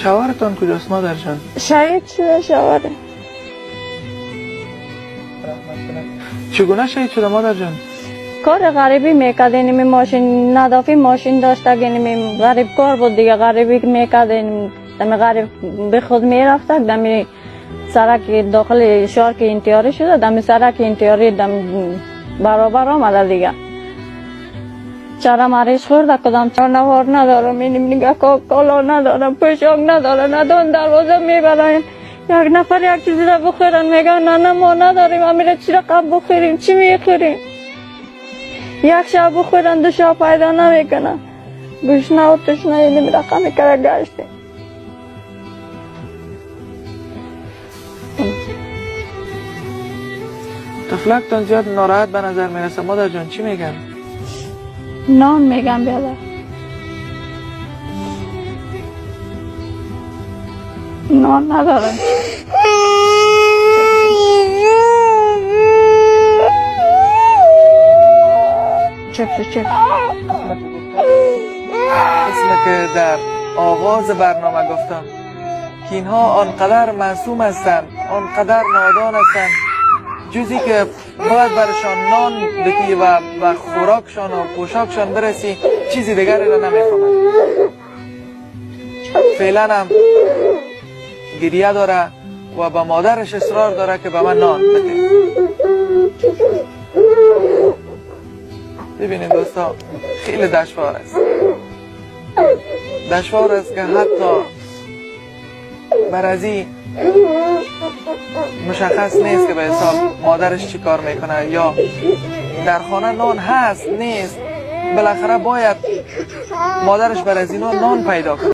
شوهرتان کجاست مادر جان؟ شهید شده شوهره. چگونه شهید شده مادر جان؟ کار غریبی میکرد، اینمی ماشین ندافی ماشین داشته، اینمی غریب کار بود دیگه، غریبی میکرد، دمی غریب به خود میرفت، دمی سرک داخل شهر که انتیاری شده، دمی سرک انتیاری دم برابر آمده دیگه. چرا مریض خورده، کدام چانوار ندارم، اینم نگه کالا ندارم، پوشاک ندارم، ندان دروازه میبرن، یک نفر یک چیزی را بخورن میگن نه ما نداریم، امیره چی رقم بخوریم، چی میخوریم؟ یک شب بخورن دو شب پیدا نمیکنن، گوشنه و تشنه اینم رقمی که گشتیم. طفلکتان زیاد ناراحت به نظر میرسه مادر جان، چی میگن؟ نان میگم بیادر، نان ندارن. چپس اسم که در آغاز برنامه گفتم که اینها آنقدر معصوم هستند، آنقدر نادان هستند، جزی که باید برشان نان بکی و خوراکشان و پوشاکشان برسی، چیزی دیگر را نمیفهمند. فعلا هم گریه داره و با مادرش اصرار داره که به من نان بده. ببینید دوستا، خیلی دشوار است، دشوار است که حتی بر از این مشخص نیست که به حساب مادرش چی کار میکنه، یا در خانه نان هست نیست، بالاخره باید مادرش بر از اینا نان پیدا کنه.